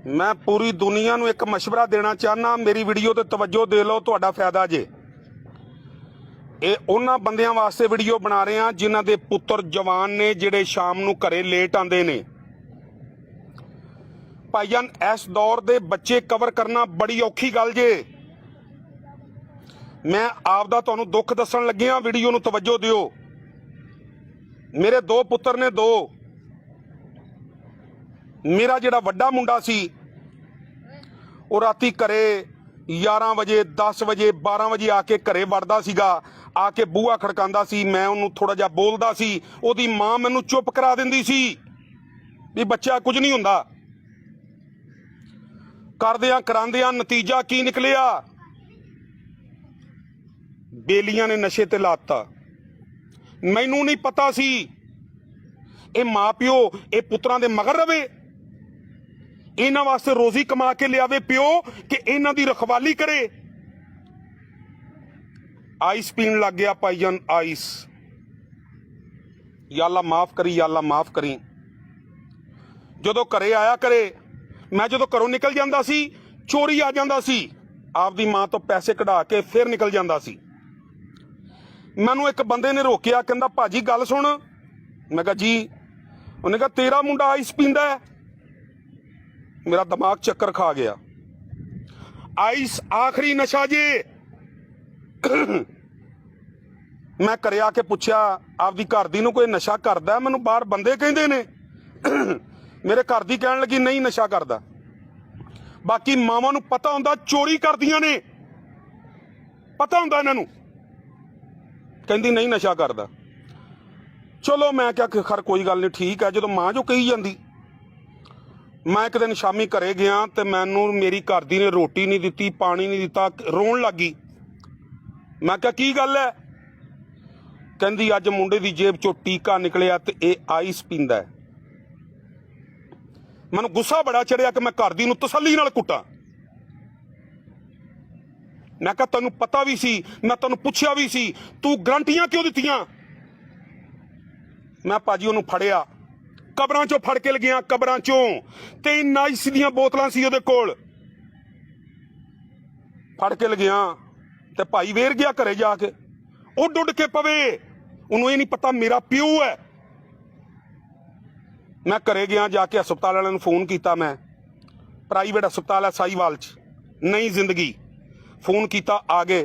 मैं पूरी दुनिया नूं एक मशवरा देना चाहना, मेरी वीडियो ते तवज्जो दे लो, तुहाडा फायदा जे। ये उन्हां बंदियां वास्ते वीडियो बना रहे हैं जिन्हां दे पुत्तर जवान ने, जिहड़े शाम नूं घरे लेट आंदे ने। भाईजान, इस दौर दे बच्चे कवर करना बड़ी औखी गल जे। मैं आपदा तुहानूं दुख दस्सण लग्गिया, वीडियो नूं तवज्जो दिओ। मेरे दो पुत्तर ने, दो। मेरा जिहड़ा वड्डा मुंडा सी वो राती घरे 11 बजे 10 बजे 12 बजे आके घरे वड़दा सीगा, आके बूहा खड़कांदा सी। मैं उन्हूं थोड़ा जिहा बोलदा सी, ओहदी मां मैनूं चुप करा दिंदी सी भी बच्चा कुछ नहीं हुंदा। करदियां करांदियां नतीजा की निकलिया, बेलियां ने नशे ते लाता। मैनूं नहीं पता सी ये मां प्यो ये पुत्रां दे मगर रवे, इन्हां वास्ते रोजी कमा के लियावे प्यो कि इन्हां दी रखवाली करे। आइस पीण लग गया भाईजान, आइस। या अल्लाह माफ करी, या अल्लाह माफ करी। जदों घरे आया करे, मैं जदों घरों निकल जांदा सी, चोरी आ जांदा सी, आपदी मां तो पैसे कढा के फिर निकल जांदा सी। मैनूं एक बंदे ने रोकिया, कहंदा भाजी गल सुन। मैं कहा जी। उन्हें कहा तेरा मुंडा आइस पींदा है। मेरा दिमाग चक्कर खा गया। आइस आखिरी नशा जे। मैं घरे आके पुछया आपदी घर दी नूं कोई नशा करदा? मैनूं बाहर बंदे कहंदे ने। मेरे घर दी कहण लगी नहीं नशा करदा। बाकी मावां नूं पता हुंदा चोरी करदियां ने, पता हुंदा इन्हां नूं। कहंदी नहीं नशा करदा। चलो मैं क्या खैर कोई गल नहीं, ठीक है। जो मां जो कही जांदी। मैं एक दिन शामी घरे गया तो मैनू मेरी घर दी ने रोटी नहीं दिती, पानी नहीं दिता, रोन लग गई। मैं क्या की गल है? कहंदी अज मुंडे दी जेब चो टीका निकलिया ते ये आइस पींदा है। मैनू गुस्सा बड़ा चढ़िया कि मैं घर दी नूं तसल्ली नाल कुट्टां। मैं कहा तैनूं पता भी सी, मैं तैनूं पुछया भी सी, तू गारंटियां क्यों दित्तियां? मैं भाजी उन्होंने फड़िया, कबरां चों फड़ के लगिया, कबरां चों। 3 आइस दीयां बोतलां सी उहदे कोल। फड़ के लगिया ते भाई वेर गया घरे जाके, उड उड के पवे। उन्होंने ये नहीं पता मेरा प्यो है। मैं घरे गया, जाके हस्पताल वालियां नूं फोन किया। मैं प्राइवेट हस्पताल है साहीवाल च, नई जिंदगी। फोन किया, आ गए,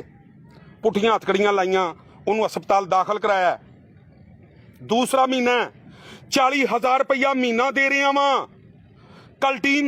पुट्ठियां हथकड़ियां लाइयां, उन्होंने हस्पताल दाखिल कराया। दूसरा महीना 40,000 रुपया महीना दे रहा वां। कल टीम